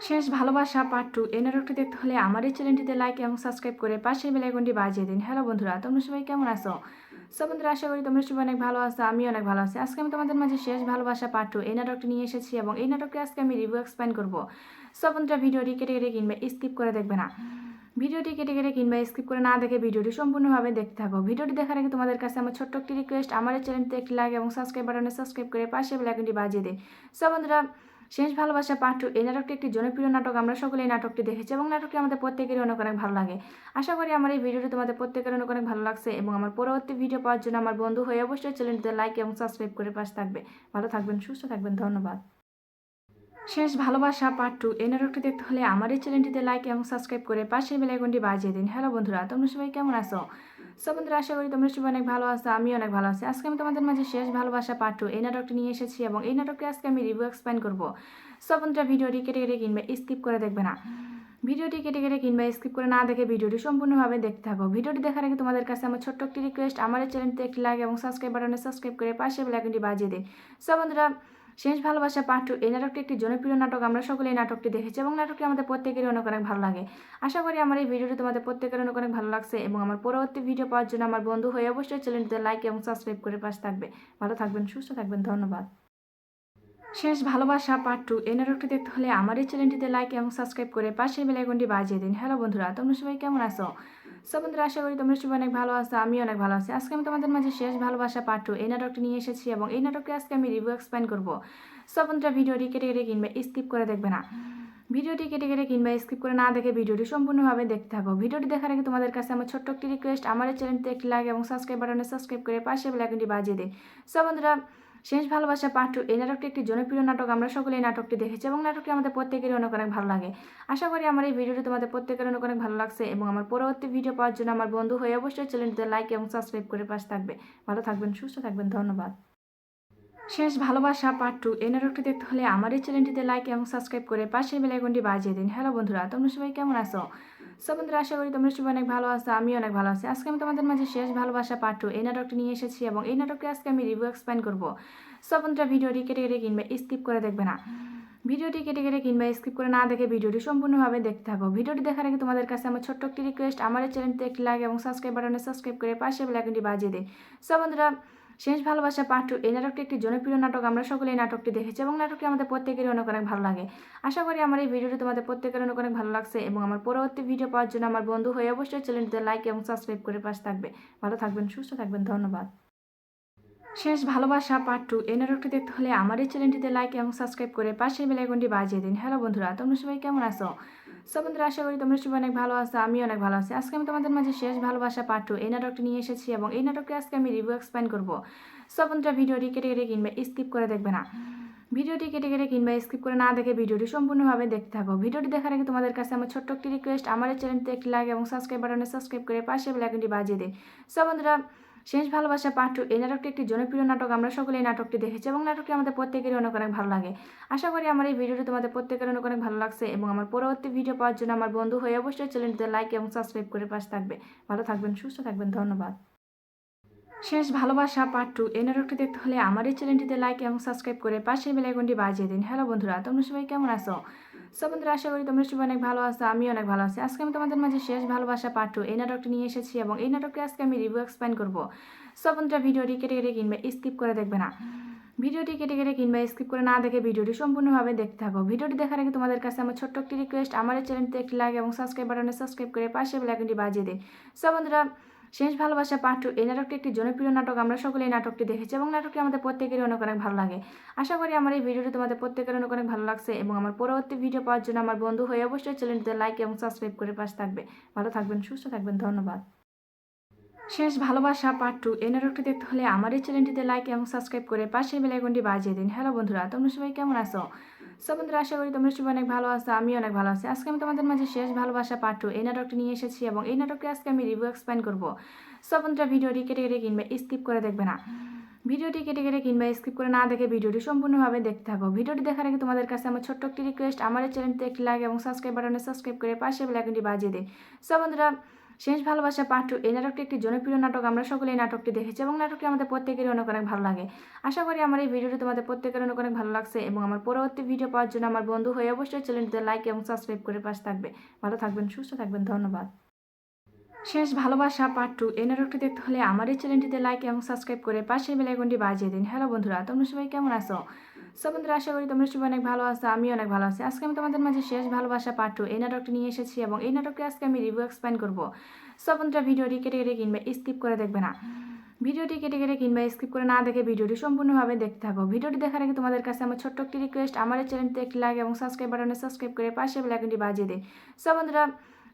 শেষ ভালোবাসা পার্ট 2 এই নাটকটি দেখতে হলে আমার এই চ্যানেলটিতে লাইক এবং সাবস্ক্রাইব করে পাশের বেল আইকনটি বাজিয়ে দিন। হ্যালো বন্ধুরা, তোমরা সবাই কেমন আছো? সো বন্ধুরা, আশা করি তোমরা সবাই অনেক ভালো আছো, আমি অনেক ভালো আছি। আজকে আমি তোমাদের মাঝে শেষ ভালোবাসা পার্ট 2 এই নাটকটি নিয়ে এসেছি এবং এই নাটকটি আজকে আমি রিভিউ এক্সপ্লেইন করব। সো বন্ধুরা, ভিডিওটি কেটে কেটে কিংবা স্কিপ করে দেখবে না। ভিডিওটি কেটে কেটে কিংবা স্কিপ করে না দেখে ভিডিওটি সম্পূর্ণভাবে দেখতে থাকো। ভিডিওটি দেখার আগে তোমাদের কাছে আমার ছোট্ট একটি রিকোয়েস্ট, আমার এই চ্যানেলটিতে একটি লাইক এবং সাবস্ক্রাইব বাটনে সাবস্ক্রাইব করে পাশে বেল আইকনটি বাজিয়ে দিন। সো বন্ধুরা, শেষ ভালোবাসা পার্ট 2 এই নাটকটি একটি জনপ্রিয় নাটক। আমরা সকলে এই নাটকটি দেখেছি এবং নাটকটি আমাদের প্রত্যেকেরই অনেক অনেক ভালো লাগে। আশা করি আমার এই ভিডিওটি তোমাদের প্রত্যেকের অনেক অনেক ভালো লাগছে এবং আমার পরবর্তী ভিডিও পাওয়ার জন্য আমার বন্ধু হয়ে অবশ্যই চ্যানেলটিতে লাইক এবং সাবস্ক্রাইব করে পাশে থাকবে। ভালো থাকবেন, সুস্থ থাকবেন, ধন্যবাদ। শেষ ভালোবাসা পার্ট 2 এই নাটকটি দেখতে হলে আমার এই চ্যানেলটিতে লাইক এবং সাবস্ক্রাইব করে পাশের বেল আইকনটি বাজিয়ে দিন। হ্যালো বন্ধুরা, তোমরা সবাই কেমন আছো? সো বন্ধুরা, আশা করি তোমরা সবাই অনেক ভালো আছো, আমি অনেক ভালো আছি। আজকে আমি তোমাদের মাঝে শেষ ভালোবাসা পার্ট 2 এই নাটকটি নিয়ে এসেছি এবং এই নাটকটি আজকে আমি রিভিউ এক্সপ্লেইন করব। সো বন্ধুরা, ভিডিওটি কেটে কেটে কিংবা স্কিপ করে দেখবে না। ভিডিওটি কেটে কেটে কিংবা স্কিপ করে না দেখে ভিডিওটি সম্পূর্ণভাবে দেখতে থাকো। ভিডিওটি দেখার আগে তোমাদের কাছে আমার ছোট্ট একটি রিকোয়েস্ট, আমার এই চ্যানেলটিতে একটি লাইক এবং সাবস্ক্রাইব বাটনে সাবস্ক্রাইব করে পাশে বেল আইকনটি বাজিয়ে দিন। সো বন্ধুরা, শেষ ভালোবাসা পার্ট 2 এই নাটকটি একটি জনপ্রিয় নাটক। আমরা সকলে এই নাটকটি দেখেছি এবং নাটকটি আমাদের প্রত্যেকেরই অনেক অনেক ভালো লাগে। আশা করি আমার এই ভিডিওটি তোমাদের প্রত্যেকের অনেক অনেক ভালো লাগছে এবং আমার পরবর্তী ভিডিও পাওয়ার জন্য আমার বন্ধু হয়ে অবশ্যই চ্যানেলটিতে লাইক এবং সাবস্ক্রাইব করে পাশে থাকবে। ভালো থাকবেন, সুস্থ থাকবেন, ধন্যবাদ। শেষ ভালোবাসা পার্ট 2 এই নাটকটি দেখতে হলে আমার এই চ্যানেলটিতে লাইক এবং সাবস্ক্রাইব করে পাশের বেল আইকনটি বাজিয়ে দিন। হ্যালো বন্ধুরা, তোমরা সবাই কেমন আছো? সো বন্ধুরা, আশা করি তোমরা সবাই অনেক ভালো আছো, আমি অনেক ভালো আছি। আজকে আমি তোমাদের মাঝে শেষ ভালোবাসা পার্ট 2 এই নাটকটি নিয়ে এসেছি এবং এই নাটকটি আজকে আমি রিভিউ এক্সপ্লেইন করব। সো বন্ধুরা, ভিডিওটি কেটে কেটে কিংবা স্কিপ করে দেখবে না। ভিডিওটি কেটে কেটে কিংবা স্কিপ করে না দেখে ভিডিওটি সম্পূর্ণভাবে দেখতে থাকো। ভিডিওটি দেখার আগে তোমাদের কাছে আমার ছোট্ট একটি রিকোয়েস্ট, আমার এই চ্যানেলটিতে একটি লাইক এবং সাবস্ক্রাইব বাটনে সাবস্ক্রাইব করে পাশে বেল আইকনটি বাজিয়ে দিন। সো বন্ধুরা, শেষ ভালোবাসা পার্ট 2 এই নাটকটি একটি জনপ্রিয় নাটক। আমরা সকলে এই নাটকটি দেখেছি এবং নাটকটি আমাদের প্রত্যেকেরই অনেক অনেক ভালো লাগে। আশা করি আমার এই ভিডিওটি তোমাদের প্রত্যেকের অনেক অনেক ভালো লাগছে এবং আমার পরবর্তী ভিডিও পাওয়ার জন্য আমার বন্ধু হয়ে অবশ্যই চ্যানেলটিতে লাইক এবং সাবস্ক্রাইব করে পাশে থাকবে। ভালো থাকবেন, সুস্থ থাকবেন, ধন্যবাদ। শেষ ভালোবাসা পার্ট 2 এই নাটকটি দেখতে হলে আমার এই চ্যানেলটিতে লাইক এবং সাবস্ক্রাইব করে পাশের বেল আইকনটি বাজিয়ে দিন। হ্যালো বন্ধুরা, তোমরা সবাই কেমন আছো? সো বন্ধুরা, আশা করি তোমরা সবাই অনেক ভালো আছো, আমি অনেক ভালো আছি। আজকে আমি তোমাদের মাঝে শেষ ভালোবাসা পার্ট 2 এই নাটকটি নিয়ে এসেছি এবং এই নাটকটি আজকে আমি রিভিউ এক্সপ্লেইন করব। সো বন্ধুরা, ভিডিওটি কেটে কেটে কিংবা স্কিপ করে দেখবে না। ভিডিওটি কেটে কেটে কিংবা স্কিপ করে না দেখে ভিডিওটি সম্পূর্ণভাবে দেখতে থাকো। ভিডিওটি দেখার আগে তোমাদের কাছে আমার ছোট্ট একটি রিকোয়েস্ট, আমার এই চ্যানেলটিতে একটি লাইক এবং সাবস্ক্রাইব বাটনে সাবস্ক্রাইব করে পাশে বেল আইকনটি বাজিয়ে দিন। সো বন্ধুরা, শেষ ভালোবাসা পার্ট 2 এই নাটকটি একটি জনপ্রিয় নাটক। আমরা সকলে এই নাটকটি দেখেছি এবং নাটকটি আমাদের প্রত্যেকেরই অনেক অনেক ভালো লাগে। আশা করি আমার এই ভিডিওটি তোমাদের প্রত্যেকের অনেক অনেক ভালো লাগছে এবং আমার পরবর্তী ভিডিও পাওয়ার জন্য আমার বন্ধু হয়ে অবশ্যই চ্যানেলটিতে লাইক এবং সাবস্ক্রাইব করে পাশে থাকবে। ভালো থাকবেন, সুস্থ থাকবেন, ধন্যবাদ। শেষ ভালোবাসা পার্ট 2 এই নাটকটি দেখতে হলে আমার এই চ্যানেলটিতে লাইক এবং সাবস্ক্রাইব করে পাশের বেল আইকনটি বাজিয়ে দিন। হ্যালো বন্ধুরা, তোমরা সবাই কেমন আছো? সো বন্ধুরা, আশা করি তোমরা সবাই অনেক ভালো আছো, আমি অনেক ভালো আছি। আজকে আমি তোমাদের মাঝে শেষ ভালোবাসা পার্ট 2 এই নাটকটি নিয়ে এসেছি এবং এই নাটকটি আজকে আমি রিভিউ এক্সপ্লেইন করব। সো বন্ধুরা, ভিডিওটি কেটে কেটে কিংবা স্কিপ করে দেখবে না। ভিডিওটি কেটে কেটে কিংবা স্কিপ করে না দেখে ভিডিওটি সম্পূর্ণভাবে দেখতে থাকো। ভিডিওটি দেখার আগে তোমাদের কাছে আমার ছোট্ট একটি রিকোয়েস্ট, আমার এই চ্যানেলটিতে একটি লাইক এবং সাবস্ক্রাইব বাটনে সাবস্ক্রাইব করে পাশে বেল আইকনটি বাজিয়ে দিন। সো বন্ধুরা, শেষ ভালোবাসা পার্ট 2 এই নাটকটি একটি জনপ্রিয় নাটক। আমরা সকলে এই নাটকটি দেখেছি এবং নাটকটি আমাদের প্রত্যেকেরই অনেক অনেক ভালো লাগে। আশা করি আমার এই ভিডিওটি তোমাদের প্রত্যেকের অনেক অনেক ভালো লাগছে এবং আমার পরবর্তী ভিডিও পাওয়ার জন্য আমার বন্ধু হয়ে অবশ্যই চ্যানেলটিতে লাইক এবং সাবস্ক্রাইব করে পাশে থাকবে। ভালো থাকবেন, সুস্থ থাকবেন, ধন্যবাদ। শেষ ভালোবাসা পার্ট 2 এই নাটকটি দেখতে হলে আমার এই চ্যানেলটিতে লাইক এবং সাবস্ক্রাইব করে পাশের বেল আইকনটি বাজিয়ে দিন। হ্যালো বন্ধুরা, তোমরা সবাই কেমন আছো? সো বন্ধুরা, আশা করি তোমরা সবাই অনেক ভালো আছো, আমি অনেক ভালো আছি। আজকে আমি তোমাদের মাঝে শেষ ভালোবাসা পার্ট 2 এই নাটকটি নিয়ে এসেছি এবং এই নাটকটি আজকে আমি রিভিউ এক্সপ্লেইন করব। সো বন্ধুরা, ভিডিওটি কেটে কেটে কিংবা স্কিপ করে দেখবে না। ভিডিওটি কেটে কেটে কিংবা স্কিপ করে না দেখে ভিডিওটি সম্পূর্ণভাবে দেখতে থাকো। ভিডিওটি দেখার আগে তোমাদের কাছে আমার ছোট্ট একটি রিকোয়েস্ট, আমার এই চ্যানেলটিতে একটি লাইক এবং সাবস্ক্রাইব বাটনে সাবস্ক্রাইব করে পাশে বেল আইকনটি বাজিয়ে দিন। সো বন্ধুরা, শেষ ভালোবাসা পার্ট 2 এই নাটকটি একটি জনপ্রিয় নাটক। আমরা সকলে এই নাটকটি দেখেছি এবং নাটকটি আমাদের প্রত্যেকেরই অনেক অনেক ভালো লাগে। আশা করি আমার এই ভিডিওটি তোমাদের প্রত্যেকের অনেক অনেক ভালো লাগছে এবং আমার পরবর্তী ভিডিও পাওয়ার জন্য আমার বন্ধু হয়ে অবশ্যই চ্যানেলটিতে লাইক এবং সাবস্ক্রাইব করে পাশে থাকবে। ভালো থাকবেন, সুস্থ থাকবেন, ধন্যবাদ। শেষ ভালোবাসা পার্ট 2 এই নাটকটি দেখতে হলে আমার এই চ্যানেলটিতে লাইক এবং সাবস্ক্রাইব করে পাশের বেল আইকনটি বাজিয়ে দিন। হ্যালো বন্ধুরা, তোমরা সবাই কেমন আছো? সো বন্ধুরা, আশা করি তোমরা সবাই অনেক ভালো আছো, আমি অনেক ভালো আছি। আজকে আমি তোমাদের মাঝে শেষ ভালোবাসা পার্ট 2 এই নাটকটি নিয়ে এসেছি এবং এই নাটকটি আজকে আমি রিভিউ এক্সপ্লেইন করব। সো বন্ধুরা, ভিডিওটি কেটে কেটে কিংবা স্কিপ করে দেখবে না। ভিডিওটি কেটে কেটে কিংবা স্কিপ করে না দেখে ভিডিওটি সম্পূর্ণভাবে দেখতে থাকো। ভিডিওটি দেখার আগে তোমাদের কাছে আমার ছোট্ট একটি রিকোয়েস্ট, আমার এই চ্যানেলটিতে একটি লাইক এবং সাবস্ক্রাইব বাটনে সাবস্ক্রাইব করে পাশে বেল আইকনটি বাজিয়ে দিন। সো বন্ধুরা, শেষ ভালোবাসা পার্ট 2 এই নাটকটি একটি জনপ্রিয় নাটক। আমরা সকলে এই নাটকটি দেখেছি এবং নাটকটি আমাদের প্রত্যেকেরই অনেক অনেক ভালো লাগে। আশা করি আমার এই ভিডিওটি তোমাদের প্রত্যেকের অনেক অনেক ভালো লাগছে এবং আমার পরবর্তী ভিডিও পাওয়ার জন্য আমার বন্ধু হয়ে অবশ্যই চ্যানেলটিতে লাইক এবং সাবস্ক্রাইব করে পাশে থাকবে। ভালো থাকবেন, সুস্থ থাকবেন, ধন্যবাদ। শেষ ভালোবাসা পার্ট 2 এই নাটকটি দেখতে হলে আমার এই চ্যানেলটিতে লাইক এবং সাবস্ক্রাইব করে পাশের বেল আইকনটি বাজিয়ে দিন। হ্যালো বন্ধুরা, তোমরা সবাই কেমন আছো? সো বন্ধুরা, আশা করি তোমরা সবাই অনেক ভালো আছো, আমি অনেক ভালো আছি। আজকে আমি তোমাদের মাঝে শেষ ভালোবাসা পার্ট 2 এই নাটকটি নিয়ে এসেছি এবং এই নাটকটি আজকে আমি রিভিউ এক্সপ্লেইন করব। সো বন্ধুরা, ভিডিওটি কেটে কেটে কিংবা স্কিপ করে দেখবে না। ভিডিওটি কেটে কেটে কিংবা স্কিপ করে না দেখে ভিডিওটি সম্পূর্ণভাবে দেখতে থাকো। ভিডিওটি দেখার আগে তোমাদের কাছে আমার ছোট্ট একটি রিকোয়েস্ট, আমার এই চ্যানেলটি একটি লাইক এবং সাবস্ক্রাইব বাটনে সাবস্ক্রাইব করে পাশে বেল আইকনটি বাজিয়ে দিন। সো বন্ধুরা,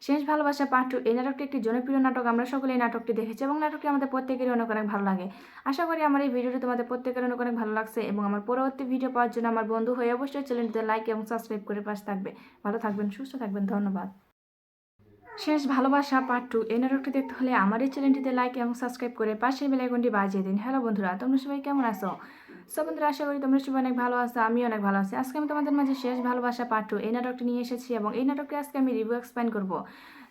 শেষ ভালোবাসা পার্ট 2 এই নাটকটি একটি জনপ্রিয় নাটক। আমরা সকলে এই নাটকটি দেখেছি এবং নাটকটি আমাদের প্রত্যেকেরই অনেক অনেক ভালো লাগে। আশা করি আমার এই ভিডিওটি তোমাদের প্রত্যেকের অনেক অনেক ভালো লাগছে এবং আমার পরবর্তী ভিডিও পাওয়ার জন্য আমার বন্ধু হয়ে অবশ্যই চ্যানেলটিতে লাইক এবং সাবস্ক্রাইব করে পাশে থাকবে। ভালো থাকবেন, সুস্থ থাকবেন, ধন্যবাদ। শেষ ভালোবাসা পার্ট 2 এই নাটকটি দেখতে হলে আমার এই চ্যানেলটিতে লাইক এবং সাবস্ক্রাইব করে পাশের বেল আইকনটি বাজিয়ে দিন। হ্যালো বন্ধুরা, তোমরা সবাই কেমন আছো? সো বন্ধুরা, আশা করি তোমরা সবাই অনেক ভালো আছো, আমি অনেক ভালো আছি। আজকে আমি তোমাদের মাঝে শেষ ভালোবাসা পার্ট 2 এই নাটকটি নিয়ে এসেছি এবং এই নাটকটি আজকে আমি রিভিউ এক্সপ্লেইন করব।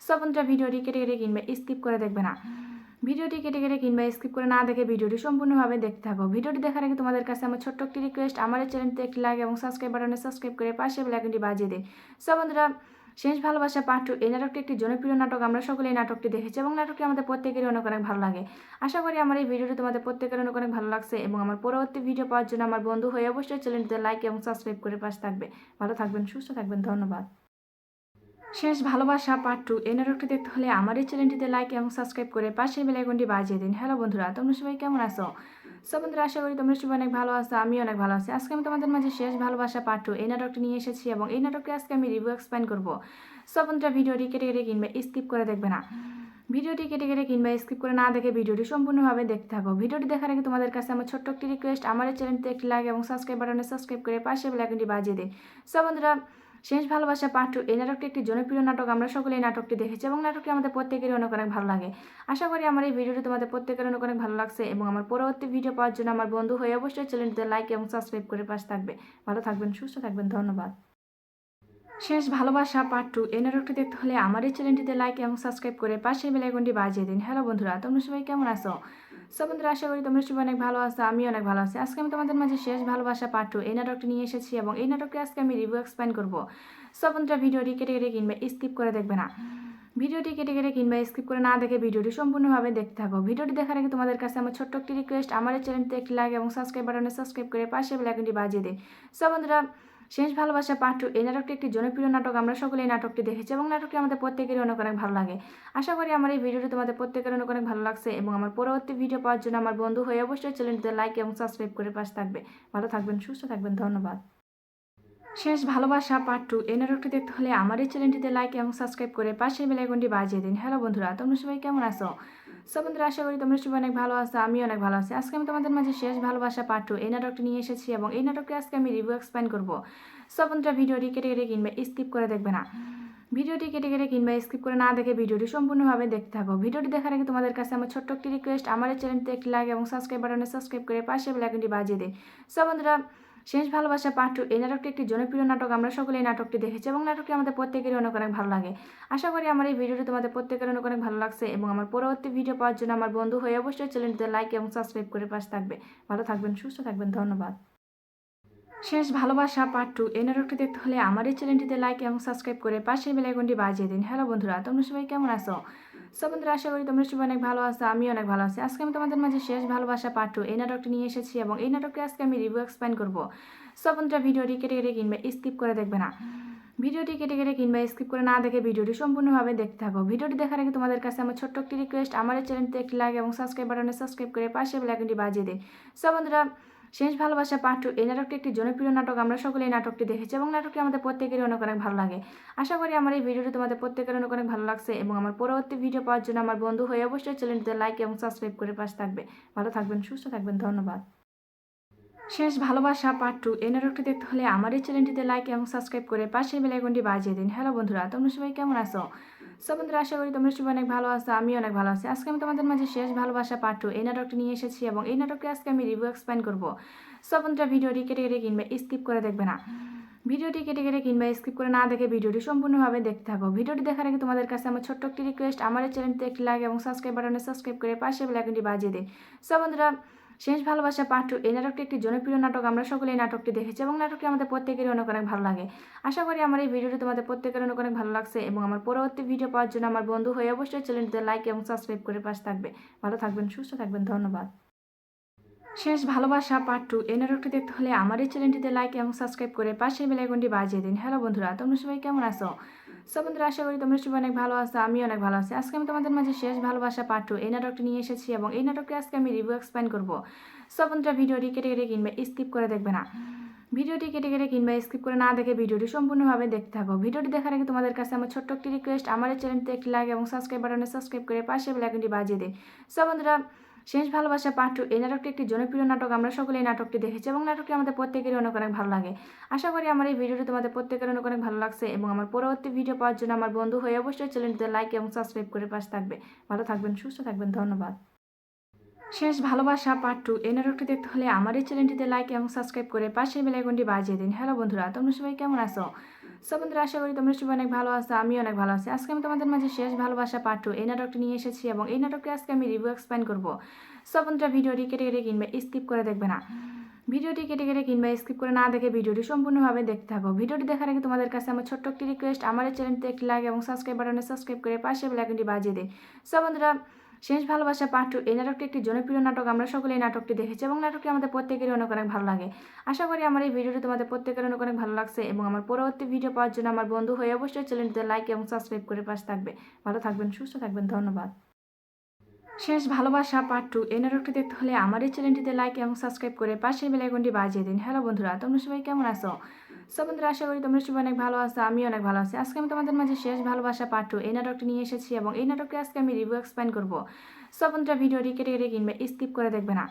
সো বন্ধুরা, ভিডিওটি কেটে কেটে কিংবা স্কিপ করে দেখবে না। ভিডিওটি কেটে কেটে কিংবা স্কিপ করে না দেখে ভিডিওটি সম্পূর্ণভাবে দেখতে থাকো। ভিডিওটি দেখার আগে তোমাদের কাছে আমার ছোট্ট একটি রিকোয়েস্ট, আমার এই চ্যানেলটি একটি লাইক এবং সাবস্ক্রাইব বাটনে সাবস্ক্রাইব করে পাশে বেল আইকনটি বাজিয়ে দিন। সো বন্ধুরা, শেষ ভালোবাসা পার্ট 2 এই নাটকটি একটি জনপ্রিয় নাটক। আমরা সকলে এই নাটকটি দেখেছি এবং নাটকটি আমাদের প্রত্যেকেরই অনেক অনেক ভালো লাগে। আশা করি আমার এই ভিডিওটি তোমাদের প্রত্যেকের অনেক অনেক ভালো লাগছে এবং আমার পরবর্তী ভিডিও পাওয়ার জন্য আমার বন্ধু হয়ে অবশ্যই চ্যানেলটিতে লাইক এবং সাবস্ক্রাইব করে পাশে থাকবে। ভালো থাকবেন, সুস্থ থাকবেন, ধন্যবাদ। শেষ ভালোবাসা পার্ট 2 এই নাটকটি দেখতে হলে আমার এই চ্যানেলটিতে লাইক এবং সাবস্ক্রাইব করে পাশের বেল আইকনটি বাজিয়ে দিন। হ্যালো বন্ধুরা, তোমরা সবাই কেমন আছো? সো বন্ধুরা, আশা করি তোমরা সবাই অনেক ভালো আছো, আমি অনেক ভালো আছি। আজকে আমি তোমাদের মাঝে শেষ ভালোবাসা পার্ট 2 এই নাটকটি নিয়ে এসেছি এবং এই নাটকটি আজকে আমি রিভিউ এক্সপ্লেইন করব। সো বন্ধুরা, ভিডিওটি কেটে কেটে কিংবা স্কিপ করে দেখবে না। ভিডিওটি কেটে কেটে কিংবা স্কিপ করে না দেখে ভিডিওটি সম্পূর্ণভাবে দেখতে থাকো। ভিডিওটি দেখার আগে তোমাদের কাছে আমার ছোট্ট একটি রিকোয়েস্ট, আমার এই চ্যানেলটি একটি লাইক এবং সাবস্ক্রাইব বাটনে সাবস্ক্রাইব করে পাশে বেল আইকনটি বাজিয়ে দিন। সো বন্ধুরা, শেষ ভালোবাসা পার্ট 2 এই নাটকটি একটি জনপ্রিয় নাটক। আমরা সকলে এই নাটকটি দেখেছি এবং নাটকটি আমাদের প্রত্যেকেরই অনেক অনেক ভালো লাগে। আশা করি আমার এই ভিডিওটি তোমাদের প্রত্যেকের অনেক অনেক ভালো লাগছে এবং আমার পরবর্তী ভিডিও পাওয়ার জন্য আমার বন্ধু হয়ে অবশ্যই চ্যানেলটিতে লাইক এবং সাবস্ক্রাইব করে পাশে থাকবে। ভালো থাকবেন, সুস্থ থাকবেন, ধন্যবাদ। শেষ ভালোবাসা পার্ট 2 এই নাটকটি দেখতে হলে আমার এই চ্যানেলটিতে লাইক এবং সাবস্ক্রাইব করে পাশের বেল আইকনটি বাজিয়ে দিন। হ্যালো বন্ধুরা, তোমরা সবাই কেমন আছো? সো বন্ধুরা, আশা করি তোমরা সবাই অনেক ভালো আছো, আমি অনেক ভালো আছি। আজকে আমি তোমাদের মাঝে শেষ ভালোবাসা পার্ট 2 এই নাটকটি নিয়ে এসেছি এবং এই নাটকটি আজকে আমি রিভিউ এক্সপ্লেইন করব। সো বন্ধুরা, ভিডিওটি কেটে কেটে কিংবা স্কিপ করে দেখবে না। ভিডিওটি কেটে কেটে কিংবা স্কিপ করে না দেখে ভিডিওটি সম্পূর্ণভাবে দেখতে থাকো। ভিডিওটি দেখার আগে তোমাদের কাছে আমার ছোট্ট একটি রিকোয়েস্ট, আমার এই চ্যানেলটি একটি লাইক এবং সাবস্ক্রাইব বাটনে সাবস্ক্রাইব করে পাশে বেল আইকনটি বাজিয়ে দিন। সো বন্ধুরা, শেষ ভালোবাসা পার্ট 2 এই নাটকটি একটি জনপ্রিয় নাটক। আমরা সকলে এই নাটকটি দেখেছি এবং নাটকটি আমাদের প্রত্যেকেরই অনেক অনেক ভালো লাগে। আশা করি আমার এই ভিডিওটি তোমাদের প্রত্যেকের অনেক অনেক ভালো লাগছে এবং আমার পরবর্তী ভিডিও পাওয়ার জন্য আমার বন্ধু হয়ে অবশ্যই চ্যানেলটিতে লাইক এবং সাবস্ক্রাইব করে পাশে থাকবে। ভালো থাকবেন, সুস্থ থাকবেন, ধন্যবাদ। শেষ ভালোবাসা পার্ট 2 এই নাটকটি দেখতে হলে আমার এই চ্যানেলটিতে লাইক এবং সাবস্ক্রাইব করে পাশের বেল আইকনটি বাজিয়ে দিন। হ্যালো বন্ধুরা, তোমরা সবাই কেমন আছো? সো বন্ধুরা, আশা করি তোমরা সবাই অনেক ভালো আছো, আমি অনেক ভালো আছি। আজকে আমি তোমাদের মাঝে শেষ ভালোবাসা পার্ট 2 এই নাটকটি নিয়ে এসেছি এবং এই নাটকটি আজকে আমি রিভিউ এক্সপ্লেইন করব। সো বন্ধুরা, ভিডিওটি কেটে কেটে কিংবা স্কিপ করে দেখবে না। ভিডিওটি কেটে কেটে কিংবা স্কিপ করে না দেখে ভিডিওটি সম্পূর্ণভাবে দেখতে থাকো। ভিডিওটি দেখার আগে তোমাদের কাছে আমার ছোট্ট একটি রিকোয়েস্ট, আমার এই চ্যানেলটি একটি লাইক এবং সাবস্ক্রাইব বাটনে সাবস্ক্রাইব করে পাশে বেল আইকনটি বাজিয়ে দিন। সো বন্ধুরা, শেষ ভালোবাসা পার্ট 2 এই নাটকটি একটি জনপ্রিয় নাটক। আমরা সকলে এই নাটকটি দেখেছি এবং নাটকটি আমাদের প্রত্যেকেরই অনেক অনেক ভালো লাগে। আশা করি আমার এই ভিডিওটি তোমাদের প্রত্যেকের অনেক অনেক ভালো লাগছে এবং আমার পরবর্তী ভিডিও পাওয়ার জন্য আমার বন্ধু হয়ে অবশ্যই চ্যানেলটিতে লাইক এবং সাবস্ক্রাইব করে পাশে থাকবে। ভালো থাকবেন, সুস্থ থাকবেন, ধন্যবাদ। শেষ ভালোবাসা পার্ট 2 এই নাটকটি দেখতে হলে আমার এই চ্যানেলটিতে লাইক এবং সাবস্ক্রাইব করে পাশের বেল আইকনটি বাজিয়ে দিন। হ্যালো বন্ধুরা, তোমরা সবাই কেমন আছো? সো বন্ধুরা, আশা করি তোমরা সবাই অনেক ভালো আছো, আমি অনেক ভালো আছি। আজকে আমি তোমাদের মাঝে শেষ ভালোবাসা পার্ট 2 এই নাটকটি নিয়ে এসেছি এবং এই নাটকটি আজকে আমি রিভিউ এক্সপ্লেইন করব। সো বন্ধুরা, ভিডিওটি কেটে কেটে কিংবা স্কিপ করে দেখবে না। ভিডিওটি কেটে কেটে কিংবা স্কিপ করে না দেখে ভিডিওটি সম্পূর্ণভাবে দেখতে থাকো। ভিডিওটি দেখার আগে তোমাদের কাছে আমার ছোট্ট একটি রিকোয়েস্ট, আমার এই চ্যানেলটি একটি লাইক এবং সাবস্ক্রাইব বাটনে সাবস্ক্রাইব করে পাশে বেল আইকনটি বাজিয়ে দিন। সো বন্ধুরা, শেষ ভালোবাসা পার্ট 2 এই নাটকটি একটি জনপ্রিয় নাটক। আমরা সকলে এই নাটকটি দেখেছি এবং নাটকটি আমাদের প্রত্যেকেরই অনেক অনেক ভালো লাগে। আশা করি আমার এই ভিডিওটি তোমাদের প্রত্যেকের অনেক অনেক ভালো লাগছে এবং আমার পরবর্তী ভিডিও পাওয়ার জন্য আমার বন্ধু হয়ে অবশ্যই চ্যানেলটিতে লাইক এবং সাবস্ক্রাইব করে পাশে থাকবে। ভালো থাকবেন, সুস্থ থাকবেন, ধন্যবাদ। শেষ ভালোবাসা পার্ট 2 এই নাটকটি দেখতে হলে আমার এই চ্যানেলটিতে লাইক এবং সাবস্ক্রাইব করে পাশের বেল আইকনটি বাজিয়ে দিন। হ্যালো বন্ধুরা, তোমরা সবাই কেমন আছো? সো বন্ধুরা, আশা করি তোমরা সবাই অনেক ভালো আছো, আমি অনেক ভালো আছি। আজকে আমি তোমাদের মাঝে শেষ ভালোবাসা পার্ট 2 এই নাটকটি নিয়ে এসেছি এবং এই নাটকটি আজকে আমি রিভিউ এক্সপ্লেইন করব। সো বন্ধুরা, ভিডিওটি কেটে কেটে কিংবা স্কিপ করে দেখবে না। ভিডিওটি কেটে কেটে কিংবা স্কিপ করে না দেখে ভিডিওটি সম্পূর্ণভাবে দেখতে থাকো। ভিডিওটি দেখার আগে তোমাদের কাছে আমার ছোট্ট একটি রিকোয়েস্ট, আমার এই চ্যানেলটি একটি লাইক এবং সাবস্ক্রাইব বাটনে সাবস্ক্রাইব করে পাশে বেল আইকনটি বাজিয়ে দিন। সো বন্ধুরা, শেষ ভালোবাসা পার্ট 2 এই নাটকটি একটি জনপ্রিয় নাটক। আমরা সকলে এই নাটকটি দেখেছি এবং নাটকটি আমাদের প্রত্যেকেরই অনেক অনেক ভালো লাগে। আশা করি আমার এই ভিডিওটি তোমাদের প্রত্যেকের অনেক অনেক ভালো লাগছে এবং আমার পরবর্তী ভিডিও পাওয়ার জন্য আমার বন্ধু হয়ে অবশ্যই চ্যানেলটিতে লাইক এবং সাবস্ক্রাইব করে পাশে থাকবে। ভালো থাকবেন, সুস্থ থাকবেন, ধন্যবাদ। শেষ ভালোবাসা পার্ট 2 এই নাটকটি দেখতে হলে আমার এই চ্যানেলটিতে লাইক এবং সাবস্ক্রাইব করে পাশে বেল আইকনটি বাজিয়ে দিন। হ্যালো বন্ধুরা, তোমরা সবাই কেমন আছো? সো বন্ধুরা, আশা করি তোমরা সবাই অনেক ভালো আছো, আমি অনেক ভালো আছি। আজকে আমি তোমাদের মাঝে শেষ ভালোবাসা পার্ট 2 এই নাটকটি নিয়ে এসেছি এবং এই নাটকটি আজকে আমি রিভিউ এক্সপ্লেইন করবো। সো বন্ধুরা, ভিডিওটি কেটে কেটে কিংবা স্কিপ করে দেখবে না। ভিডিওটি কেটে কেটে কিংবা স্কিপ করে না দেখে ভিডিওটি সম্পূর্ণভাবে দেখতে থাকো। ভিডিওটি দেখার আগে তোমাদের কাছে আমার ছোট্ট একটি রিকোয়েস্ট, আমার এই চ্যানেলটিতে একটি লাইক এবং সাবস্ক্রাইব বাটনে সাবস্ক্রাইব করে পাশে বেল আইকনটি বাজিয়ে দিন। সো বন্ধুরা, শেষ ভালোবাসা পার্ট 2 এই নাটকটি একটি জনপ্রিয় নাটক। আমরা সকলে এই নাটকটি দেখেছি এবং নাটকটি আমাদের প্রত্যেকেরই অনেক অনেক ভালো লাগে। আশা করি আমার এই ভিডিওটি তোমাদের প্রত্যেকের অনেক অনেক ভালো লাগছে এবং আমার পরবর্তী ভিডিও পাওয়ার জন্য আমার বন্ধু হয়ে অবশ্যই চ্যানেলটিতে লাইক এবং সাবস্ক্রাইব করে পাশে থাকবে। ভালো থাকবেন, সুস্থ থাকবেন, ধন্যবাদ। শেষ ভালোবাসা পার্ট 2 এই নাটকটি দেখতে হলে আমার এই চ্যানেলটিতে লাইক এবং সাবস্ক্রাইব করে পাশে বেল আইকনটি বাজিয়ে দিন। হ্যালো বন্ধুরা, তোমরা সবাই কেমন আছো? সো বন্ধুরা, আশা করি তোমরা সবাই অনেক ভালো আছো, আমি অনেক ভালো আছি। আজকে আমি তোমাদের মাঝে শেষ ভালোবাসা পার্ট 2 এই নাটকটি নিয়ে এসেছি এবং এই নাটকটি আজকে আমি রিভিউ এক্সপ্লেইন করবো। সো বন্ধুরা, ভিডিওটি কেটে কেটে কিংবা স্কিপ করে দেখবে না। ভিডিওটি কেটে কেটে কিংবা স্কিপ করে না দেখে ভিডিওটি সম্পূর্ণভাবে দেখতে থাকো। ভিডিওটি দেখার আগে তোমাদের কাছে আমার ছোট্ট একটি রিকোয়েস্ট, আমার এই চ্যানেলটিতে একটি লাইক এবং সাবস্ক্রাইব বাটনে সাবস্ক্রাইব করে পাশে বেল আইকনটি বাজিয়ে দিন। সো বন্ধুরা, শেষ ভালোবাসা পার্ট 2 এই নাটকটি একটি জনপ্রিয় নাটক। আমরা সকলে এই নাটকটি দেখেছি এবং নাটকটি আমাদের প্রত্যেকেরই অনেক অনেক ভালো লাগে। আশা করি আমার এই ভিডিওটি তোমাদের প্রত্যেকের অনেক অনেক ভালো লাগছে এবং আমার পরবর্তী ভিডিও পাওয়ার জন্য আমার বন্ধু হয়ে অবশ্যই চ্যানেলটিতে লাইক এবং সাবস্ক্রাইব করে পাশে থাকবে। ভালো থাকবেন, সুস্থ থাকবেন, ধন্যবাদ। শেষ ভালোবাসা পার্ট 2 এই নাটকটি দেখতে হলে আমার এই চ্যানেলটিতে লাইক এবং সাবস্ক্রাইব করে পাশে বেল আইকনটি বাজিয়ে দিন। হ্যালো বন্ধুরা, তোমরা সবাই কেমন আছো? সো বন্ধুরা, আশা করি তোমরা সবাই অনেক ভালো আছো, আমি অনেক ভালো আছি। আজকে আমি তোমাদের মাঝে শেষ ভালোবাসা পার্ট 2 এই নাটকটি নিয়ে এসেছি এবং এই নাটকটি আজকে আমি রিভিউ এক্সপ্লেইন করবো। সো বন্ধুরা, ভিডিওটি কেটে কেটে কিংবা স্কিপ করে দেখবে না।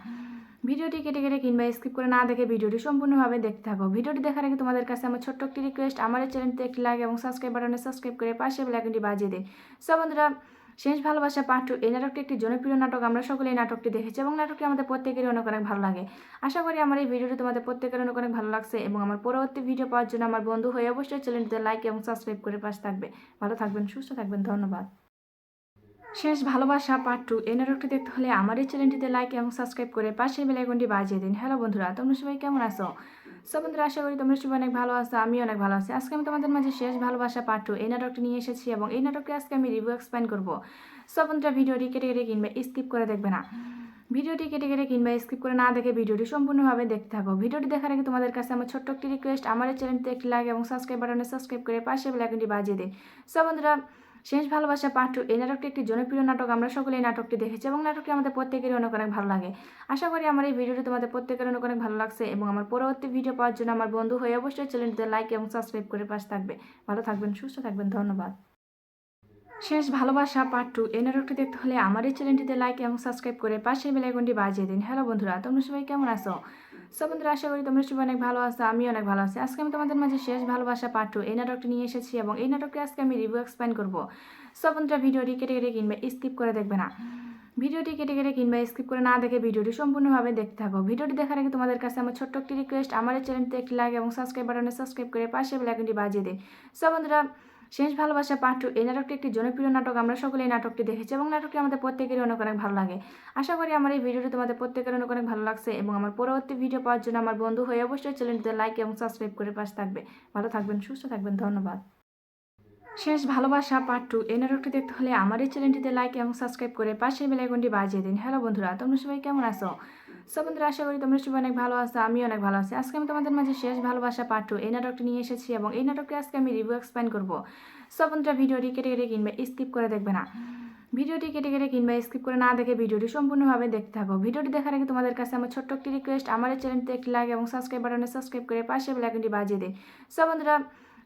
ভিডিওটি কেটে কেটে কিংবা স্কিপ করে না দেখে ভিডিওটি সম্পূর্ণভাবে দেখতে থাকো। ভিডিওটি দেখার আগে তোমাদের কাছে আমার ছোট্ট একটি রিকোয়েস্ট, আমার এই চ্যানেলটিতে একটি লাইক এবং সাবস্ক্রাইব বাটনে সাবস্ক্রাইব করে পাশে বেল আইকনটি বাজিয়ে দিন। সো বন্ধুরা, শেষ ভালোবাসা পার্ট 2 এই নাটকটি একটি জনপ্রিয় নাটক। আমরা সকলে এই নাটকটি দেখেছি এবং নাটকটি আমাদের প্রত্যেকেরই অনেক অনেক ভালো লাগে। আশা করি আমার এই ভিডিওটি তোমাদের প্রত্যেকের অনেক অনেক ভালো লাগছে এবং আমার পরবর্তী ভিডিও পাওয়ার জন্য আমার বন্ধু হয়ে অবশ্যই চ্যানেলটিতে লাইক এবং সাবস্ক্রাইব করে পাশে থাকবে। ভালো থাকবেন, সুস্থ থাকবেন, ধন্যবাদ। শেষ ভালোবাসা পার্ট 2 এই নাটকটি দেখতে হলে আমার এই চ্যানেলটিতে লাইক এবং সাবস্ক্রাইব করে পাশে বেল আইকনটি বাজিয়ে দিন। হ্যালো বন্ধুরা, তোমরা সবাই কেমন আছো? সো বন্ধুরা, আশা করি তোমরা সবাই অনেক ভালো আছো, আমি অনেক ভালো আছি। আজকে আমি তোমাদের মাঝে শেষ ভালোবাসা পার্ট 2 এই নাটকটি নিয়ে এসেছি এবং এই নাটকটি আজকে আমি রিভিউ এক্সপ্লেইন করবো। সো বন্ধুরা, ভিডিওটি কেটে কেটে কিংবা স্কিপ করে দেখবে না। ভিডিওটি কেটে কেটে কিংবা স্কিপ করে না দেখে ভিডিওটি সম্পূর্ণভাবে দেখতে থাকো। ভিডিওটি দেখার আগে তোমাদের কাছে আমার ছোট্ট একটি রিকোয়েস্ট, আমার এই চ্যানেলটিতে একটি লাইক এবং সাবস্ক্রাইব বাটনে সাবস্ক্রাইব করে পাশে বেল আইকনটি বাজিয়ে দিন। সো বন্ধুরা, শেষ ভালোবাসা পার্ট 2 এই নাটকটি একটি জনপ্রিয় নাটক। আমরা সকলে এই নাটকটি দেখেছি এবং নাটকটি আমাদের প্রত্যেকেরই অনেক অনেক ভালো লাগে। আশা করি আমার এই ভিডিওটি তোমাদের প্রত্যেকের অনেক অনেক ভালো লাগছে এবং আমার পরবর্তী ভিডিও পাওয়ার জন্য আমার বন্ধু হয়ে অবশ্যই চ্যানেলটিতে লাইক এবং সাবস্ক্রাইব করে পাশে থাকবে। ভালো থাকবেন, সুস্থ থাকবেন, ধন্যবাদ। শেষ ভালোবাসা পার্ট 2 এই নাটকটি দেখতে হলে আমার এই চ্যানেলটিতে লাইক এবং সাবস্ক্রাইব করে পাশে বেল আইকনটি বাজিয়ে দিন। হ্যালো বন্ধুরা, তোমরা সবাই কেমন আছো? সো বন্ধুরা, আশা করি তোমরা সবাই অনেক ভালো আছো, আমি অনেক ভালো আছি। আজকে আমি তোমাদের মাঝে শেষ ভালোবাসা পার্ট 2 এই নাটকটি নিয়ে এসেছি এবং এই নাটকটি আজকে আমি রিভিউ এক্সপ্লেইন করবো। সো বন্ধুরা, ভিডিওটি কেটে কেটে কিংবা স্কিপ করে দেখবে না। ভিডিওটি কেটে কেটে কিংবা স্কিপ করে না দেখে ভিডিওটি সম্পূর্ণভাবে দেখতে থাকো। ভিডিওটি দেখার আগে তোমাদের কাছে আমার ছোট্ট একটি রিকোয়েস্ট, আমার এই চ্যানেলটিতে একটি লাইক এবং সাবস্ক্রাইব বাটনে সাবস্ক্রাইব করে পাশে বেল আইকনটি বাজিয়ে দিন। সো বন্ধুরা, শেষ ভালোবাসা পার্ট 2 এই নাটকটি একটি জনপ্রিয় নাটক। আমরা সকলে এই নাটকটি দেখেছি এবং নাটকটি আমাদের প্রত্যেকেরই অনেক অনেক ভালো লাগে। আশা করি আমার এই ভিডিওটি তোমাদের প্রত্যেকের অনেক অনেক ভালো লাগছে এবং আমার পরবর্তী ভিডিও পাওয়ার জন্য আমার বন্ধু হয়ে অবশ্যই চ্যানেলটিতে লাইক এবং সাবস্ক্রাইব করে পাশে থাকবে। ভালো থাকবেন, সুস্থ থাকবেন, ধন্যবাদ। শেষ ভালোবাসা পার্ট 2 এই নাটকটি দেখতে হলে আমার এই চ্যানেলটিতে লাইক এবং সাবস্ক্রাইব করে পাশে বেল আইকনটি বাজিয়ে দিন। হ্যালো বন্ধুরা, তোমরা সবাই কেমন আছো? সো বন্ধুরা, আশা করি তোমরা সবাই অনেক ভালো আছো, আমি অনেক ভালো আছি। আজকে আমি তোমাদের মাঝে শেষ ভালোবাসা পার্ট 2 এই নাটকটি নিয়ে এসেছি এবং এই নাটকটি আজকে আমি রিভিউ এক্সপ্লেইন করবো। সো বন্ধুরা, ভিডিওটি কেটে কেটে কিংবা স্কিপ করে দেখবে না। ভিডিওটি কেটে কেটে কিংবা স্কিপ করে না দেখে ভিডিওটি সম্পূর্ণভাবে দেখতে থাকো। ভিডিওটি দেখার আগে তোমাদের কাছে আমার ছোট্ট একটি রিকোয়েস্ট, আমার এই চ্যানেলটিতে একটি লাইক এবং সাবস্ক্রাইব বাটনে সাবস্ক্রাইব করে পাশে বেল আইকনটি বাজিয়ে দিন। সো বন্ধুরা,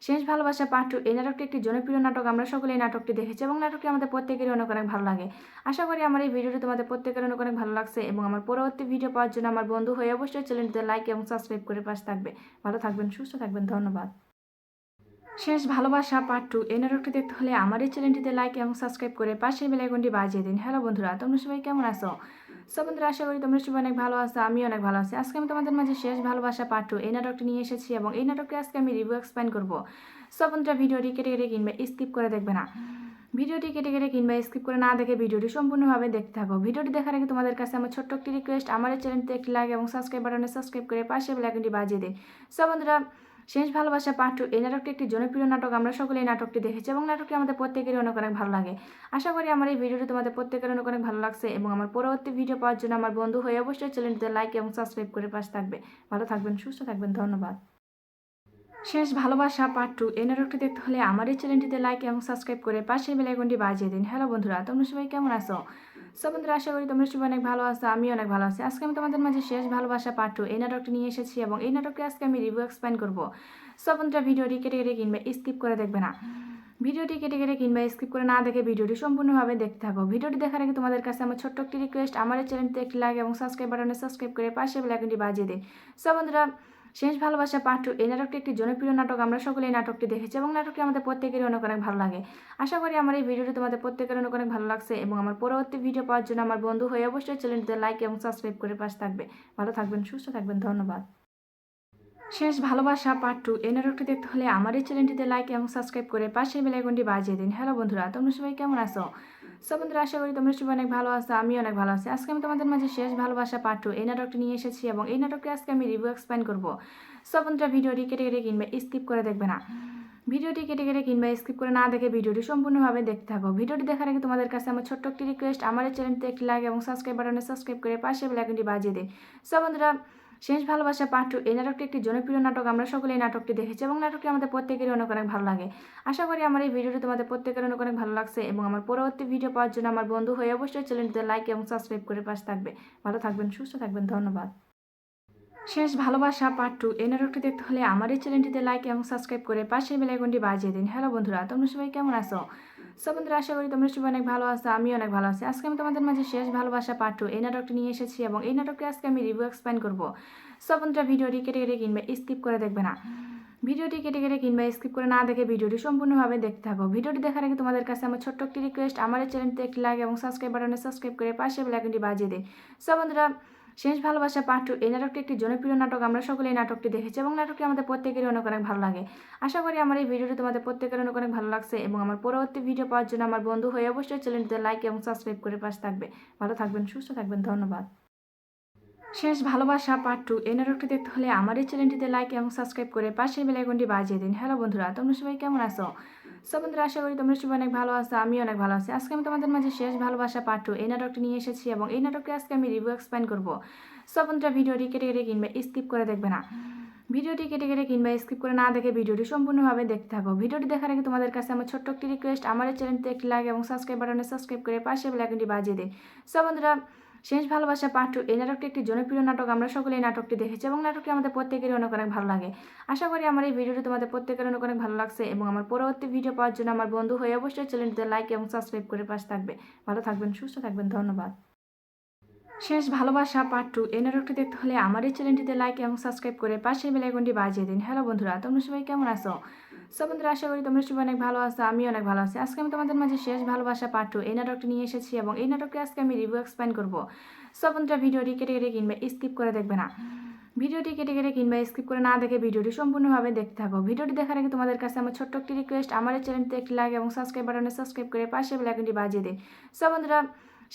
শেষ ভালোবাসা পার্ট 2 এই নাটকটি একটি জনপ্রিয় নাটক। আমরা সকলে এই নাটকটি দেখেছি এবং নাটকটি আমাদের প্রত্যেকেরই অনেক অনেক ভালো লাগে। আশা করি আমার এই ভিডিওটি তোমাদের প্রত্যেকের অনেক অনেক ভালো লাগছে এবং আমার পরবর্তী ভিডিও পাওয়ার জন্য আমার বন্ধু হয়ে অবশ্যই চ্যানেলটিতে লাইক এবং সাবস্ক্রাইব করে পাশে থাকবে। ভালো থাকবেন, সুস্থ থাকবেন, ধন্যবাদ। শেষ ভালোবাসা পার্ট 2 এই নাটকটি দেখতে হলে আমার এই চ্যানেলটিতে লাইক এবং সাবস্ক্রাইব করে পাশে বেল আইকনটি বাজিয়ে দিন। হ্যালো বন্ধুরা, তোমরা সবাই কেমন আছো? সো বন্ধুরা, আশা করি তোমরা সবাই অনেক ভালো আছো, আমি অনেক ভালো আছি। আজকে আমি তোমাদের মাঝে শেষ ভালোবাসা পার্ট 2 এই নাটকটি নিয়ে এসেছি এবং এই নাটকটি আজকে আমি রিভিউ এক্সপ্লেইন করব। সো বন্ধুরা, ভিডিওটি কেটে কেটে কিংবা স্কিপ করে দেখবে না। ভিডিওটি কেটে কেটে কিংবা স্কিপ করে না দেখে ভিডিওটি সম্পূর্ণভাবে দেখতে থাকো। ভিডিওটি দেখার আগে তোমাদের কাছে আমার ছোট্ট একটি রিকোয়েস্ট, আমার এই চ্যানেলটি একটি লাইক এবং সাবস্ক্রাইব বাটনে সাবস্ক্রাইব করে পাশে বেল আইকনটি বাজিয়ে দিন। সো বন্ধুরা, শেষ ভালোবাসা পার্ট 2 এই নাটকটি একটি জনপ্রিয় নাটক। আমরা সকলে এই নাটকটি দেখেছি এবং নাটকটি আমাদের প্রত্যেকেরই অনেক অনেক ভালো লাগে। আশা করি আমার এই ভিডিওটি তোমাদের প্রত্যেকের অনেক অনেক ভালো লাগছে এবং আমার পরবর্তী ভিডিও পাওয়ার জন্য আমার বন্ধু হয়ে অবশ্যই চ্যানেলটিতে লাইক এবং সাবস্ক্রাইব করে পাশে থাকবে। ভালো থাকবেন, সুস্থ থাকবেন, ধন্যবাদ। শেষ ভালোবাসা পার্ট 2 এই নাটকটি দেখতে হলে আমার এই চ্যানেলটিতে লাইক এবং সাবস্ক্রাইব করে পাশের বেল আইকনটি বাজিয়ে দিন। হ্যালো বন্ধুরা, তোমরা সবাই কেমন আছো? সো বন্ধুরা, আশা করি তোমরা সবাই অনেক ভালো আছো, আমি অনেক ভালো আছি। আজকে আমি তোমাদের মাঝে শেষ ভালোবাসা পার্ট 2 এই নাটকটি নিয়ে এসেছি এবং এই নাটকটি আজকে আমি রিভিউ এক্সপ্লেইন করব। সো বন্ধুরা, ভিডিওটি কেটে কেটে কিংবা স্কিপ করে দেখবে না। ভিডিওটি কেটে কেটে কিংবা স্কিপ করে না দেখে ভিডিওটি সম্পূর্ণভাবে দেখতে থাকো। ভিডিওটি দেখার আগে তোমাদের কাছে আমার ছোট্ট একটি রিকোয়েস্ট, আমার এই চ্যানেলটি একটি লাইক এবং সাবস্ক্রাইব বাটনে সাবস্ক্রাইব করে পাশে বেল আইকনটি বাজিয়ে দিন। সো বন্ধুরা, শেষ ভালোবাসা পার্ট 2 এই নাটকটি একটি জনপ্রিয় নাটক। আমরা সকলে এই নাটকটি দেখেছি এবং নাটকটি আমাদের প্রত্যেকেরই অনেক অনেক ভালো লাগে। আশা করি আমার এই ভিডিওটি তোমাদের প্রত্যেকের অনেক অনেক ভালো লাগছে এবং আমার পরবর্তী ভিডিও পাওয়ার জন্য আমার বন্ধু হয়ে অবশ্যই চ্যানেলটিতে লাইক এবং সাবস্ক্রাইব করে পাশে থাকবে। ভালো থাকবেন, সুস্থ থাকবেন, ধন্যবাদ। শেষ ভালোবাসা পার্ট 2 এই নাটকটি দেখতে হলে আমার এই চ্যানেলটিতে লাইক এবং সাবস্ক্রাইব করে পাশের বেল আইকনটি বাজিয়ে দিন। হ্যালো বন্ধুরা, তোমরা সবাই কেমন আছো? সো বন্ধুরা, আশা করি তোমরা সবাই অনেক ভালো আছো, আমি অনেক ভালো আছি। আজকে আমি তোমাদের মাঝে শেষ ভালোবাসা পার্ট 2 এই নাটকটি নিয়ে এসেছি এবং এই নাটকটি আজকে আমি রিভিউ এক্সপ্লেইন করব। সো বন্ধুরা, ভিডিওটি কেটে কেটে কিংবা স্কিপ করে দেখবে না। ভিডিওটি কেটে কেটে কিংবা স্কিপ করে না দেখে ভিডিওটি সম্পূর্ণভাবে দেখতে থাকো। ভিডিওটি দেখার আগে তোমাদের কাছে আমার ছোট্ট একটি রিকোয়েস্ট, আমার এই চ্যানেলটি একটি লাইক এবং সাবস্ক্রাইব বাটনে সাবস্ক্রাইব করে পাশে বেল আইকনটি বাজিয়ে দিন। সো বন্ধুরা, শেষ ভালোবাসা পার্ট 2 এই নাটকটি একটি জনপ্রিয় নাটক। আমরা সকলে এই নাটকটি দেখেছি এবং নাটকটি আমাদের প্রত্যেকেরই অনেক অনেক ভালো লাগে। আশা করি আমার এই ভিডিওটি তোমাদের প্রত্যেকের অনেক অনেক ভালো লাগছে এবং আমার পরবর্তী ভিডিও পাওয়ার জন্য আমার বন্ধু হয়ে অবশ্যই চ্যানেলটিতে লাইক এবং সাবস্ক্রাইব করে পাশে থাকবে। ভালো থাকবেন, সুস্থ থাকবেন, ধন্যবাদ। শেষ ভালোবাসা পার্ট 2 এই নাটকটি দেখতে হলে আমার এই চ্যানেলটিতে লাইক এবং সাবস্ক্রাইব করে পাশের বেল আইকনটি বাজিয়ে দিন। হ্যালো বন্ধুরা, তোমরা সবাই কেমন আছো? সো বন্ধুরা, আশা করি তোমরা সবাই অনেক ভালো আছো, আমি অনেক ভালো আছি। আজকে আমি তোমাদের মাঝে শেষ ভালোবাসা পার্ট 2 এই নাটকটি নিয়ে এসেছি এবং এই নাটকটি আজকে আমি রিভিউ এক্সপ্লেইন করব। সো বন্ধুরা, ভিডিওটি কেটে কেটে কিংবা স্কিপ করে দেখবে না। ভিডিওটি কেটে কেটে কিংবা স্কিপ করে না দেখে ভিডিওটি সম্পূর্ণভাবে দেখতে থাকো। ভিডিওটি দেখার আগে তোমাদের কাছে আমার ছোট্ট একটি রিকোয়েস্ট, আমার এই চ্যানেলটি একটি লাইক এবং সাবস্ক্রাইব বাটনে সাবস্ক্রাইব করে পাশে বেল আইকনটি বাজিয়ে দিন। সো বন্ধুরা, শেষ ভালোবাসা পার্ট 2 এই নাটকটি একটি জনপ্রিয় নাটক। আমরা সকলে এই নাটকটি দেখেছি এবং নাটকটি আমাদের প্রত্যেকেরই অনেক অনেক ভালো লাগে। আশা করি আমার এই ভিডিওটি তোমাদের প্রত্যেকের অনেক অনেক ভালো লাগছে এবং আমার পরবর্তী ভিডিও পাওয়ার জন্য আমার বন্ধু হয়ে অবশ্যই চ্যানেলটিতে লাইক এবং সাবস্ক্রাইব করে পাশে থাকবে। ভালো থাকবেন, সুস্থ থাকবেন, ধন্যবাদ। শেষ ভালোবাসা পার্ট 2 এই নাটকটি দেখতে হলে আমার এই চ্যানেলটিতে লাইক এবং সাবস্ক্রাইব করে পাশের বেল আইকনটি বাজিয়ে দিন। হ্যালো বন্ধুরা, তোমরা সবাই কেমন আছো? সো বন্ধুরা, আশা করি তোমরা সবাই অনেক ভালো আছো, আমি অনেক ভালো আছি। আজকে আমি তোমাদের মাঝে শেষ ভালোবাসা পার্ট 2 এই নাটকটি নিয়ে এসেছি এবং এই নাটকটি আজকে আমি রিভিউ এক্সপ্লেইন করব। সো বন্ধুরা, ভিডিওটি কেটে কেটে কিংবা স্কিপ করে দেখবে না। ভিডিওটি কেটে কেটে কিংবা স্কিপ করে না দেখে ভিডিওটি সম্পূর্ণভাবে দেখতে থাকো। ভিডিওটি দেখার আগে তোমাদের কাছে আমার ছোট্ট একটি রিকোয়েস্ট, আমার এই চ্যানেলটি একটি লাইক এবং সাবস্ক্রাইব বাটনে সাবস্ক্রাইব করে পাশে বেল আইকনটি বাজিয়ে দিন। সো বন্ধুরা, শেষ ভালোবাসা পার্ট 2 এই নাটকটি একটি জনপ্রিয় নাটক। আমরা সকলে এই নাটকটি দেখেছি এবং নাটকটি আমাদের প্রত্যেকেরই অনেক অনেক ভালো লাগে। আশা করি আমার এই ভিডিওটি তোমাদের প্রত্যেকের অনেক অনেক ভালো লাগছে এবং আমার পরবর্তী ভিডিও পাওয়ার জন্য আমার বন্ধু হয়ে অবশ্যই চ্যানেলটিতে লাইক এবং সাবস্ক্রাইব করে পাশে থাকবে। ভালো থাকবেন, সুস্থ থাকবেন, ধন্যবাদ। শেষ ভালোবাসা পার্ট 2 এই নাটকটি দেখতে হলে আমার এই চ্যানেলটিতে লাইক এবং সাবস্ক্রাইব করে পাশের বেল আইকনটি বাজিয়ে দিন। হ্যালো বন্ধুরা, তোমরা সবাই কেমন আছো? সো বন্ধুরা, আশা করি তোমরা সবাই অনেক ভালো আছো, আমি অনেক ভালো আছি। আজকে আমি তোমাদের মাঝে শেষ ভালোবাসা পার্ট 2 এই নাটকটি নিয়ে এসেছি এবং এই নাটকটি আজকে আমি রিভিউ এক্সপ্লেইন করব। সো বন্ধুরা, ভিডিওটি কেটে কেটে কিংবা স্কিপ করে দেখবে না। ভিডিওটি কেটে কেটে কিংবা স্কিপ করে না দেখে ভিডিওটি সম্পূর্ণভাবে দেখতে থাকো। ভিডিওটি দেখার আগে তোমাদের কাছে আমার ছোট্ট একটি রিকোয়েস্ট, আমার এই চ্যানেলটি একটি লাইক এবং সাবস্ক্রাইব বাটনে সাবস্ক্রাইব করে পাশে বেল আইকনটি বাজিয়ে দিন। সো বন্ধুরা,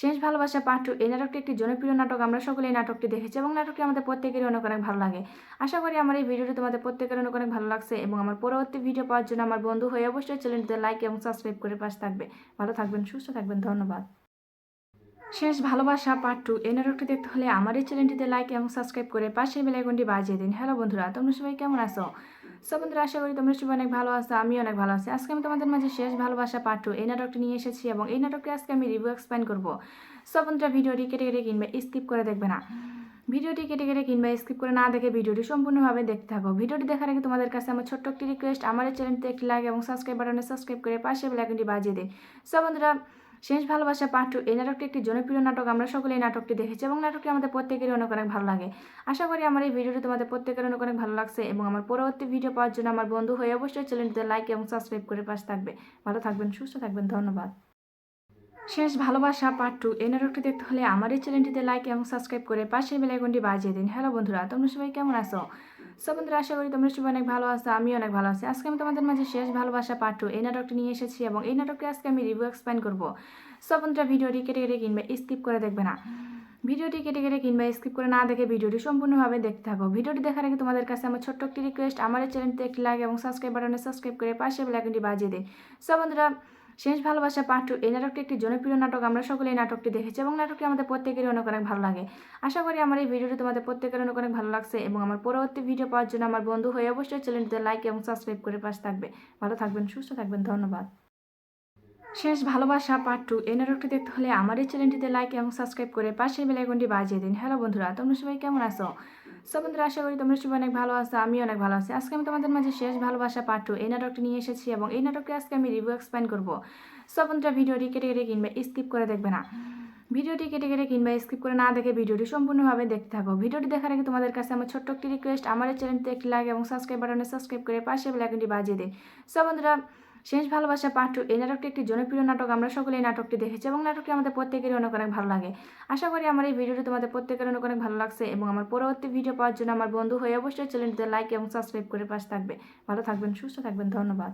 শেষ ভালোবাসা পার্ট 2 এই নাটকটি একটি জনপ্রিয় নাটক। আমরা সকলে এই নাটকটি দেখেছি এবং নাটকটি আমাদের প্রত্যেকেরই অনেক অনেক ভালো লাগে। আশা করি আমার এই ভিডিওটি তোমাদের প্রত্যেকের অনেক অনেক ভালো লাগছে এবং আমার পরবর্তী ভিডিও পাওয়ার জন্য আমার বন্ধু হয়ে অবশ্যই চ্যানেলটিতে লাইক এবং সাবস্ক্রাইব করে পাশে থাকবে। ভালো থাকবেন, সুস্থ থাকবেন, ধন্যবাদ। শেষ ভালোবাসা পার্ট 2 এই নাটকটি দেখতে হলে আমার এই চ্যানেলটিতে লাইক এবং সাবস্ক্রাইব করে পাশের বেল আইকনটি বাজিয়ে দিন। হ্যালো বন্ধুরা, তোমরা সবাই কেমন আছো? সো বন্ধুরা, আশা করি তোমরা সবাই অনেক ভালো আছো, আমি অনেক ভালো আছি। আজকে আমি তোমাদের মাঝে শেষ ভালোবাসা পার্ট 2 এই নাটকটি নিয়ে এসেছি এবং এই নাটকটি আজকে আমি রিভিউ এক্সপ্লেইন করব। সো বন্ধুরা, ভিডিওটি কেটে কেটে কিংবা স্কিপ করে দেখবে না। ভিডিওটি কেটে কেটে কিংবা স্কিপ করে না দেখে ভিডিওটি সম্পূর্ণভাবে দেখতে থাকো। ভিডিওটি দেখার আগে তোমাদের কাছে আমার ছোট্ট একটি রিকোয়েস্ট, আমার এই চ্যানেলটি একটি লাইক এবং সাবস্ক্রাইব বাটনে সাবস্ক্রাইব করে পাশে বেল আইকনটি বাজিয়ে দিন। সো বন্ধুরা, শেষ ভালোবাসা পার্ট 2 এই নাটকটি একটি জনপ্রিয় নাটক। আমরা সকলে এই নাটকটি দেখেছি এবং নাটকটি আমাদের প্রত্যেকেরই অনেক অনেক ভালো লাগে। আশা করি আমার এই ভিডিওটি তোমাদের প্রত্যেকের অনেক অনেক ভালো লাগছে এবং আমার পরবর্তী ভিডিও পাওয়ার জন্য আমার বন্ধু হয়ে অবশ্যই চ্যানেলটিতে লাইক এবং সাবস্ক্রাইব করে পাশে থাকবে। ভালো থাকবেন, সুস্থ থাকবেন, ধন্যবাদ। শেষ ভালোবাসা পার্ট 2 এই নাটকটি দেখতে হলে আমার এই চ্যানেলটিতে লাইক এবং সাবস্ক্রাইব করে পাশের বেল আইকনটি বাজিয়ে দিন। হ্যালো বন্ধুরা, তোমরা সবাই কেমন আছো? সো বন্ধুরা, আশা করি তোমরা সবাই অনেক ভালো আছো, আমি অনেক ভালো আছি। আজকে আমি তোমাদের মাঝে শেষ ভালোবাসা পার্ট 2 এই নাটকটি নিয়ে এসেছি এবং এই নাটকটি আজকে আমি রিভিউ এক্সপ্লেইন করব। সো বন্ধুরা, ভিডিওটি কেটে কেটে কিংবা স্কিপ করে দেখবে না। ভিডিওটি কেটে কেটে কিংবা স্কিপ করে না দেখে ভিডিওটি সম্পূর্ণভাবে দেখতে থাকো। ভিডিওটি দেখার আগে তোমাদের কাছে আমার ছোট্ট একটি রিকোয়েস্ট, আমার এই চ্যানেলটিতে একটি লাইক এবং সাবস্ক্রাইব বাটনে সাবস্ক্রাইব করে পাশের বেল আইকনটি বাজিয়ে দিন। সো বন্ধুরা, শেষ ভালোবাসা পার্ট 2 এই নাটকটি একটি জনপ্রিয় নাটক। আমরা সকলে এই নাটকটি দেখেছি এবং নাটকটি আমাদের প্রত্যেকেরই অনেক অনেক ভালো লাগে। আশা করি আমার এই ভিডিওটি তোমাদের প্রত্যেকের অনেক অনেক ভালো লাগছে এবং আমার পরবর্তী ভিডিও পাওয়ার জন্য আমার বন্ধু হয়ে অবশ্যই চ্যানেলটিতে লাইক এবং সাবস্ক্রাইব করে পাশে থাকবে। ভালো থাকবেন, সুস্থ থাকবেন, ধন্যবাদ। শেষ ভালোবাসা পার্ট 2 এই নাটকটি দেখতে হলে আমার এই চ্যানেলটিতে লাইক এবং সাবস্ক্রাইব করে পাশের বেল আইকনটি বাজিয়ে দিন। হ্যালো বন্ধুরা, তোমরা সবাই কেমন আছো? সো বন্ধুরা, আশা করি তোমরা সবাই অনেক ভালো আছো, আমি অনেক ভালো আছি। আজকে আমি তোমাদের মাঝে শেষ ভালোবাসা পার্ট 2 এই নাটকটি নিয়ে এসেছি এবং এই নাটকটি আজকে আমি রিভিউ এক্সপ্লেইন করব। সো বন্ধুরা, ভিডিওটি কেটে কেটে কিংবা স্কিপ করে দেখবে না। ভিডিওটি কেটে কেটে কিংবা স্কিপ করে না দেখে ভিডিওটি সম্পূর্ণভাবে দেখতে থাকো। ভিডিওটি দেখার আগে তোমাদের কাছে আমার ছোট্ট একটি রিকোয়েস্ট, আমার এই চ্যানেলটিতে একটি লাইক এবং সাবস্ক্রাইব বাটনে সাবস্ক্রাইব করে পাশের বেল আইকনটি বাজিয়ে দিন। সো বন্ধুরা, শেষ ভালোবাসা পার্ট 2 এই নাটকটি একটি জনপ্রিয় নাটক। আমরা সকলে এই নাটকটি দেখেছি এবং নাটকটি আমাদের প্রত্যেকেরই অনেক অনেক ভালো লাগে। আশা করি আমার এই ভিডিওটি তোমাদের প্রত্যেকের অনেক অনেক ভালো লাগছে এবং আমার পরবর্তী ভিডিও পাওয়ার জন্য আমার বন্ধু হয়ে অবশ্যই চ্যানেলটিতে লাইক এবং সাবস্ক্রাইব করে পাশে থাকবে। ভালো থাকবেন, সুস্থ থাকবেন, ধন্যবাদ।